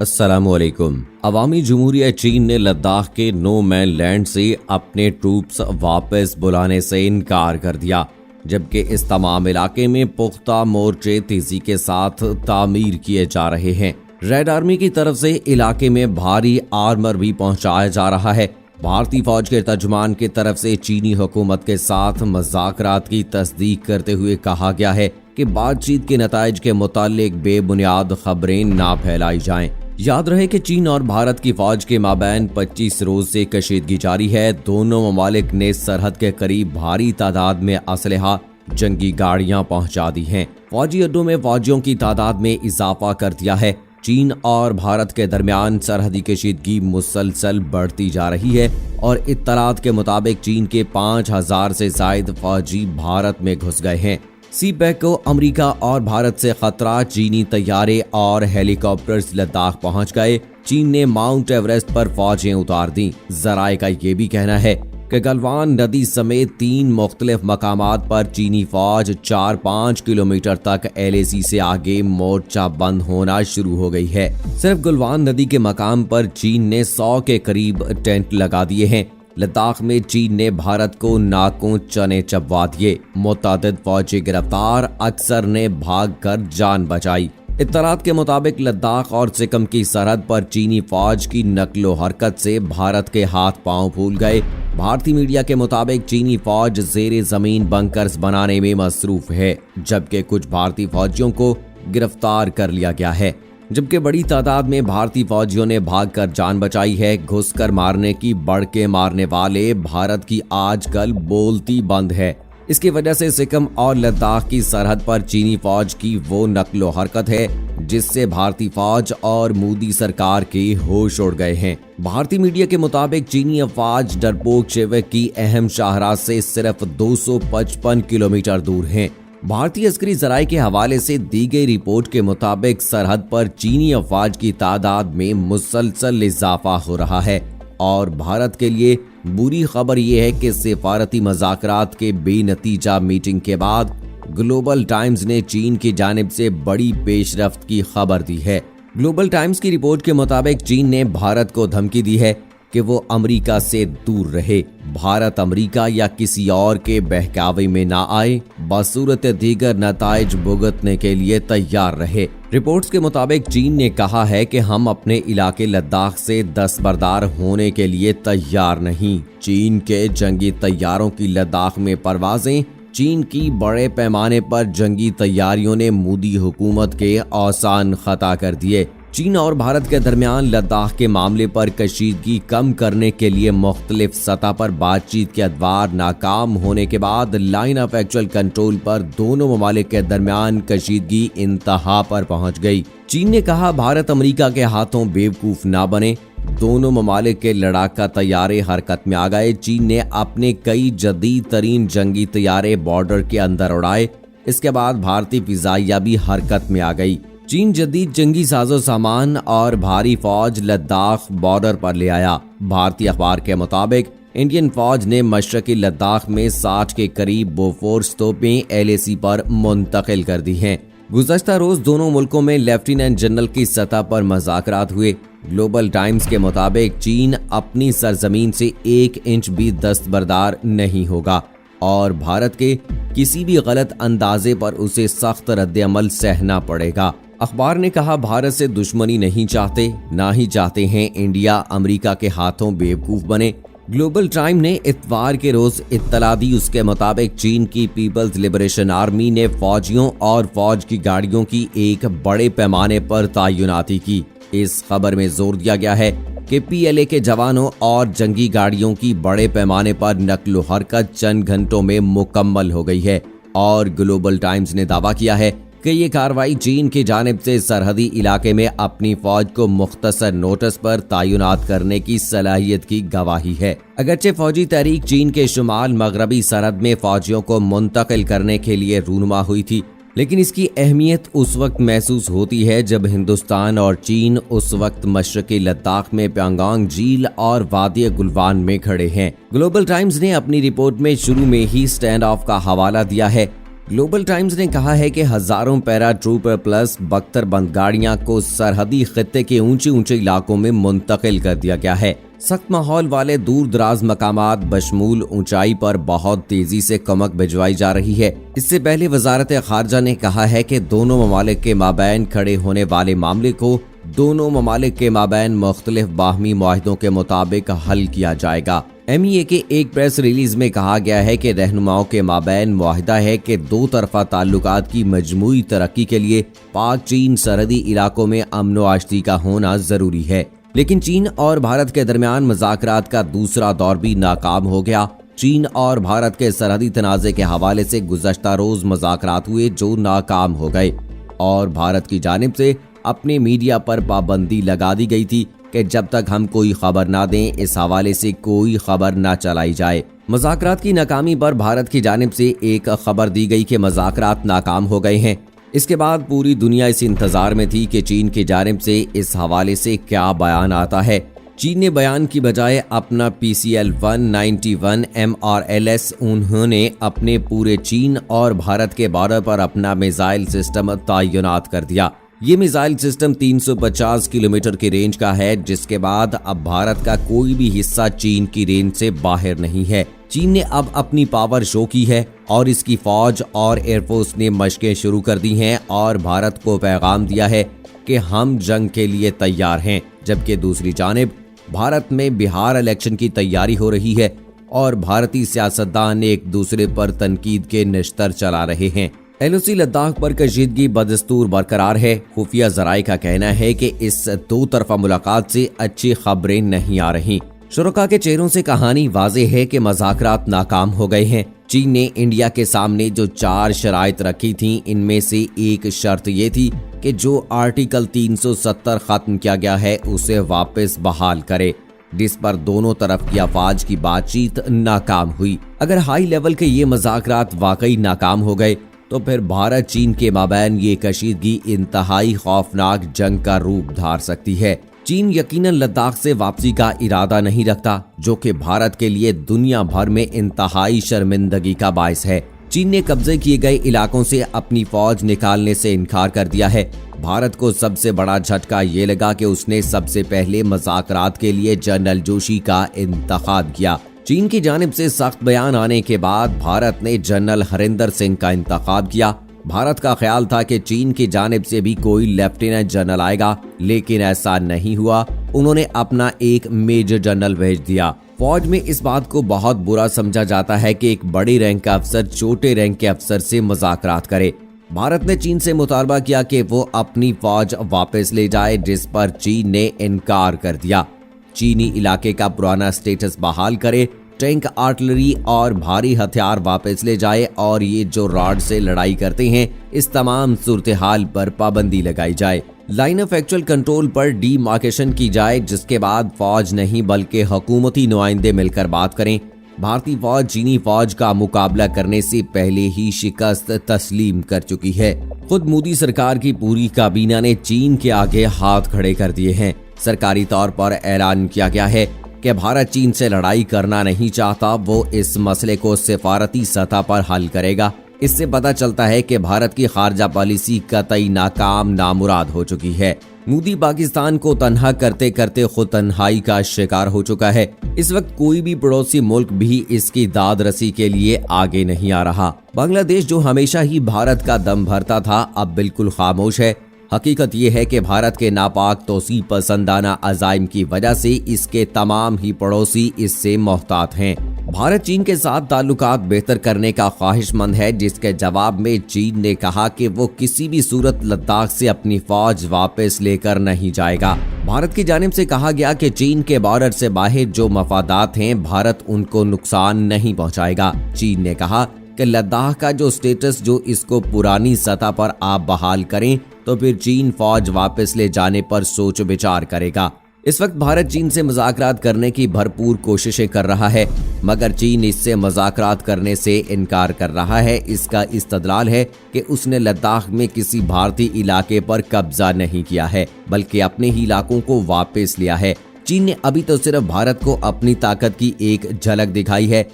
अस्सलामुअलैकुम। अवामी जमहूरिया चीन ने लद्दाख के नो मैन लैंड से अपने ट्रूप्स वापस बुलाने से इनकार कर दिया, जबकि इस तमाम इलाके में पुख्ता मोर्चे तेजी के साथ तामीर किए जा रहे हैं। रेड आर्मी की तरफ से इलाके में भारी आर्मर भी पहुंचाया जा रहा है। भारतीय फौज के तर्जुमान की तरफ से चीनी हुकूमत के साथ मुज़ाकरात की तस्दीक करते हुए कहा गया है कि बातचीत के नताइज के मुतालिक बेबुनियाद खबरें ना फैलाई जाएं। याद रहे कि चीन और भारत की फौज के माबैन 25 रोज से कशीदगी जारी है। दोनों ममालिक ने सरहद के करीब भारी तादाद में असलहा, जंगी गाड़ियां पहुंचा दी हैं। फौजी अड्डों में फौजियों की तादाद में इजाफा कर दिया है। चीन और भारत के दरमियान सरहदी कशीदगी मुसलसल बढ़ती जा रही है और इत्तलात के मुताबिक चीन के 5000 से जायद फौजी भारत में घुस गए हैं। सीपैक को अमेरिका और भारत से खतरा, चीनी तैयारे और हेलीकॉप्टर्स लद्दाख पहुंच गए। चीन ने माउंट एवरेस्ट पर फौजें उतार दी। जराए का ये भी कहना है कि गलवान नदी समेत 3 मुख्तलिफ मकामात पर चीनी फौज 4-5 किलोमीटर तक LAC से आगे मोर्चा बंद होना शुरू हो गई है। सिर्फ गलवान नदी के मकाम पर चीन ने 100 के करीब टेंट लगा दिए हैं। लद्दाख में चीन ने भारत को नाकों चने चबवा दिए। मुतादिद फौजी गिरफ्तार, अक्सर ने भागकर जान बचाई। इत्तलात के मुताबिक लद्दाख और सिक्किम की सरहद पर चीनी फौज की नकलो हरकत से भारत के हाथ पांव फूल गए। भारतीय मीडिया के मुताबिक चीनी फौज जेरे जमीन बंकर्स बनाने में मसरूफ है, जबकि कुछ भारतीय फौजियों को गिरफ्तार कर लिया गया है, जबकि बड़ी तादाद में भारतीय फौजियों ने भागकर जान बचाई है। घुसकर मारने की बढ़ के मारने वाले भारत की आजकल बोलती बंद है। इसकी वजह से सिक्किम और लद्दाख की सरहद पर चीनी फौज की वो नकलो हरकत है जिससे भारतीय फौज और मोदी सरकार के होश उड़ गए हैं। भारतीय मीडिया के मुताबिक चीनी अफवाज डरपोक शिविर की अहम शाहराह से सिर्फ 255 किलोमीटर दूर हैं। भारतीय अस्करी जराये के हवाले से दी गई रिपोर्ट के मुताबिक सरहद पर चीनी अफवाज की तादाद में मुसलसल इजाफा हो रहा है और भारत के लिए बुरी खबर यह है कि सिफारती मुज़ाकरात के बेनतीजा मीटिंग के बाद ग्लोबल टाइम्स ने चीन की जानिब से बड़ी पेशरफ्त की खबर दी है। ग्लोबल टाइम्स की रिपोर्ट के मुताबिक चीन ने भारत को धमकी दी है कि वो अमेरिका से दूर रहे। भारत अमेरिका या किसी और के बहकावे में ना आए, बसूरत दीगर नताइज भुगतने के लिए तैयार रहे। रिपोर्ट्स के मुताबिक चीन ने कहा है कि हम अपने इलाके लद्दाख से दस्तबरदार होने के लिए तैयार नहीं। चीन के जंगी तैयारों की लद्दाख में परवाजें, चीन की बड़े पैमाने पर जंगी तैयारियों ने मोदी हुकूमत के आसान खता कर दिए। चीन और भारत के दरमियान लद्दाख के मामले पर कशीदगी कम करने के लिए मुख्तलिफ सतह पर बातचीत के अदवार नाकाम होने के बाद लाइन ऑफ एक्चुअल कंट्रोल पर दोनों ममालिक के दरमियान कशीदगी इंतहा पर पहुंच गई। चीन ने कहा, भारत अमेरिका के हाथों बेवकूफ ना बने। दोनों ममालिक के लड़ाका तैयारे हरकत में आ गए। चीन ने अपने कई जदीद तरीन जंगी तैयारे बॉर्डर के अंदर उड़ाए। इसके बाद भारतीय फिजाइया भी हरकत में आ गई। चीन जदीद जंगी साजो सामान और भारी फौज लद्दाख बॉर्डर पर ले आया। भारतीय अखबार के मुताबिक इंडियन फौज ने मशरकी लद्दाख में 60 के करीब बोफोर्स तोपें LAC पर मुंतकिल कर दी हैं। गुज़श्ता रोज दोनों मुल्कों में लेफ्टिनेंट जनरल की सतह पर मुज़ाकरात हुए। ग्लोबल टाइम्स के मुताबिक चीन अपनी सरजमीन से 1 इंच भी दस्तबरदार नहीं होगा और भारत के किसी भी गलत अंदाजे पर उसे सख्त रद्द-ए-अमल सहना पड़ेगा। अखबार ने कहा, भारत से दुश्मनी नहीं चाहते, ना ही चाहते हैं इंडिया अमेरिका के हाथों बेवकूफ बने। ग्लोबल टाइम ने इतवार के रोज इत्तला दी। उसके मुताबिक चीन की पीपल्स लिबरेशन आर्मी ने फौजियों और फौज की गाड़ियों की एक बड़े पैमाने पर तैनाती की। इस खबर में जोर दिया गया है कि PLA के जवानों और जंगी गाड़ियों की बड़े पैमाने पर नकलो हरकत चंद घंटों में मुकम्मल हो गई है और ग्लोबल टाइम्स ने दावा किया है कि ये कार्रवाई चीन की जानिब से सरहदी इलाके में अपनी फौज को मुख्तसर नोटिस पर तैनात करने की सलाहियत की गवाही है। अगरचे फौजी तहरीक चीन के शुमाल मगरबी सरहद में फौजियों को मुंतकिल करने के लिए रूनुमा हुई थी, लेकिन इसकी अहमियत उस वक्त महसूस होती है जब हिंदुस्तान और चीन उस वक्त मशरकी लद्दाख में प्यांगोंग झील और वादी गुलवान में खड़े हैं। ग्लोबल टाइम्स ने अपनी रिपोर्ट में शुरू में ही स्टैंड ऑफ का हवाला दिया है। ग्लोबल टाइम्स ने कहा है कि हजारों पैरा ट्रूपर प्लस बख्तरबंद गाड़ियां को सरहदी खित्ते के ऊंचे ऊंचे इलाकों में मुंतकिल कर दिया गया है। सख्त माहौल वाले दूर दराज मकामात बशमूल ऊंचाई पर बहुत तेजी से कमक भिजवाई जा रही है। इससे पहले वजारत खारजा ने कहा है कि दोनों ममालिक के माबैन खड़े होने वाले मामले को दोनों ममालिक के माबैन मुख्तलिफ बाहमी मुआहिदों के मुताबिक हल किया जाएगा। MEA के एक प्रेस रिलीज में कहा गया है कि रहनुमाओं के माबैन मुआहिदा है कि दो तरफा ताल्लुकात की मजमूई तरक्की के लिए पाक चीन सरहदी इलाकों में अमन व आश्ती का होना जरूरी है। लेकिन चीन और भारत के दरमियान मुज़ाकरात का दूसरा दौर भी नाकाम हो गया। चीन और भारत के सरहदी तनाज़े के हवाले से गुज़श्ता रोज मुज़ाकरात हुए जो नाकाम हो गए और भारत की जानिब से अपने मीडिया पर पाबंदी लगा दी गई थी कि जब तक हम कोई खबर ना दें इस हवाले से कोई खबर ना चलाई जाए। मुज़ाकरात की नाकामी पर भारत की जानिब से एक खबर दी गई कि मुज़ाकरात नाकाम हो गए हैं। इसके बाद पूरी दुनिया इस इंतजार में थी कि चीन की जानिब से इस हवाले से क्या बयान आता है। चीन ने बयान की बजाय अपना PCL-191 MRLS उन्होंने अपने पूरे चीन और भारत के बॉर्डर पर अपना मिसाइल सिस्टम तैनात कर दिया। ये मिसाइल सिस्टम 350 किलोमीटर की रेंज का है, जिसके बाद अब भारत का कोई भी हिस्सा चीन की रेंज से बाहर नहीं है। चीन ने अब अपनी पावर शो की है और इसकी फौज और एयरफोर्स ने मशकें शुरू कर दी हैं और भारत को पैगाम दिया है कि हम जंग के लिए तैयार हैं। जबकि दूसरी जानिब भारत में बिहार इलेक्शन की तैयारी हो रही है और भारतीय सियासतदान एक दूसरे पर तनकीद के निश्तर चला रहे हैं। LOC लद्दाख पर कशीदगी बदस्तूर बरकरार है। खुफिया जराये का कहना है कि इस दो तरफा मुलाकात से अच्छी खबरें नहीं आ रही। शुरका के चेहरों से कहानी वाज़ेह है कि मुज़ाकरात नाकाम हो गए हैं। चीन ने इंडिया के सामने जो 4 शराइत रखी थीं, इनमें से एक शर्त ये थी कि जो आर्टिकल 370 खत्म किया गया है उसे वापस बहाल करे, जिस पर दोनों तरफ की अफवाज की बातचीत नाकाम हुई। अगर हाई लेवल के ये मुज़ाकरात वाकई नाकाम हो गए तो फिर भारत चीन के माबैन ये कशीदगी इंतहाई खौफनाक जंग का रूप धार सकती है। चीन यकीनन लद्दाख से वापसी का इरादा नहीं रखता, जो कि भारत के लिए दुनिया भर में इंतहाई शर्मिंदगी का बायस है। चीन ने कब्जे किए गए इलाकों से अपनी फौज निकालने से इनकार कर दिया है। भारत को सबसे बड़ा झटका ये लगा कि उसने सबसे पहले मुज़ाकरात के लिए जनरल जोशी का इंतखाब किया। चीन की जानिब से सख्त बयान आने के बाद भारत ने जनरल हरिंदर सिंह का इंतखाब किया। भारत का ख्याल था कि चीन की जानिब से भी कोई लेफ्टिनेंट जनरल आएगा, लेकिन ऐसा नहीं हुआ। उन्होंने अपना एक मेजर जनरल भेज दिया। फौज में इस बात को बहुत बुरा समझा जाता है कि एक बड़ी रैंक का अफसर छोटे रैंक के अफसर से मुज़ाकरात करे। भारत ने चीन से मुतालबा किया कि वो अपनी फौज वापस ले जाए, जिस पर चीन ने इनकार कर दिया। चीनी इलाके का पुराना स्टेटस बहाल करे, टैंक, आर्टिलरी और भारी हथियार वापस ले जाए और ये जो रॉड से लड़ाई करते हैं इस तमाम सूरत हाल पर पाबंदी लगाई जाए। लाइन ऑफ एक्चुअल कंट्रोल पर डीमार्केशन की जाए, जिसके बाद फौज नहीं बल्कि हुकूमती नुमाइंदे मिलकर बात करें। भारतीय फौज चीनी फौज का मुकाबला करने से पहले ही शिकस्त तस्लीम कर चुकी है। खुद मोदी सरकार की पूरी काबीना ने चीन के आगे हाथ खड़े कर दिए हैं। सरकारी तौर पर ऐलान किया गया है कि भारत चीन से लड़ाई करना नहीं चाहता, वो इस मसले को सिफारती सतह पर हल करेगा। इससे पता चलता है कि भारत की खारजा पॉलिसी कतई नाकाम नामुराद हो चुकी है। मोदी पाकिस्तान को तन्हा करते करते खुद तन्हाई का शिकार हो चुका है। इस वक्त कोई भी पड़ोसी मुल्क भी इसकी दाद रसी के लिए आगे नहीं आ रहा। बांग्लादेश जो हमेशा ही भारत का दम भरता था, अब बिल्कुल खामोश है। हकीकत ये है कि भारत के नापाक तोसी पसंदाना अज़ाइम की वजह से इसके तमाम ही पड़ोसी इससे मोहतात हैं। भारत चीन के साथ ताल्लुकात बेहतर करने का ख्वाहिशमंद है, जिसके जवाब में चीन ने कहा कि वो किसी भी सूरत लद्दाख से अपनी फौज वापस लेकर नहीं जाएगा। भारत की जानिब से कहा गया कि चीन के बॉर्डर से बाहर जो मफादात हैं, भारत उनको नुकसान नहीं पहुंचाएगा। चीन ने कहा कि लद्दाख का जो स्टेटस जो इसको पुरानी सतह पर आप बहाल करें तो फिर चीन फौज वापस ले जाने पर सोच विचार करेगा। इस वक्त भारत चीन से मुज़ाकरात करने की भरपूर कोशिशें कर रहा है, मगर चीन इससे मुज़ाकरात करने से इनकार कर रहा है। इसका इस्तदलाल है कि उसने लद्दाख में किसी भारतीय इलाके पर कब्जा नहीं किया है, बल्कि अपने ही इलाकों को वापस लिया है। चीन ने अभी तो सिर्फ भारत को अपनी ताकत की एक झलक दिखाई है।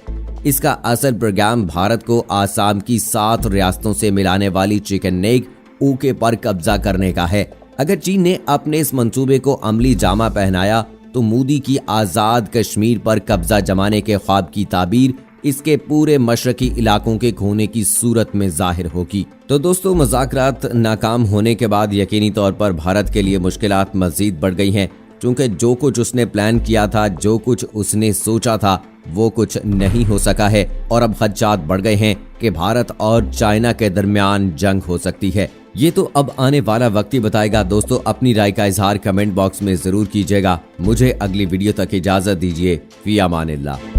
इसका असल प्रोग्राम भारत को आसाम की 7 रियासतों से मिलाने वाली चिकन नेक ऊके पर कब्जा करने का है। अगर चीन ने अपने इस मंसूबे को अमली जामा पहनाया तो मोदी की आजाद कश्मीर पर कब्जा जमाने के ख्वाब की ताबीर इसके पूरे मशरकी इलाकों के खोने की सूरत में जाहिर होगी। तो दोस्तों, मुज़ाकरात नाकाम होने के बाद यकीनी तौर पर भारत के लिए मुश्किलात मजीद बढ़ गई हैं, क्योंकि जो कुछ उसने प्लान किया था, जो कुछ उसने सोचा था, वो कुछ नहीं हो सका है और अब खदशात बढ़ गए हैं कि भारत और चाइना के दरमियान जंग हो सकती है। ये तो अब आने वाला वक्त ही बताएगा। दोस्तों, अपनी राय का इजहार कमेंट बॉक्स में जरूर कीजिएगा। मुझे अगली वीडियो तक इजाजत दीजिए। फी अमानिल्लाह।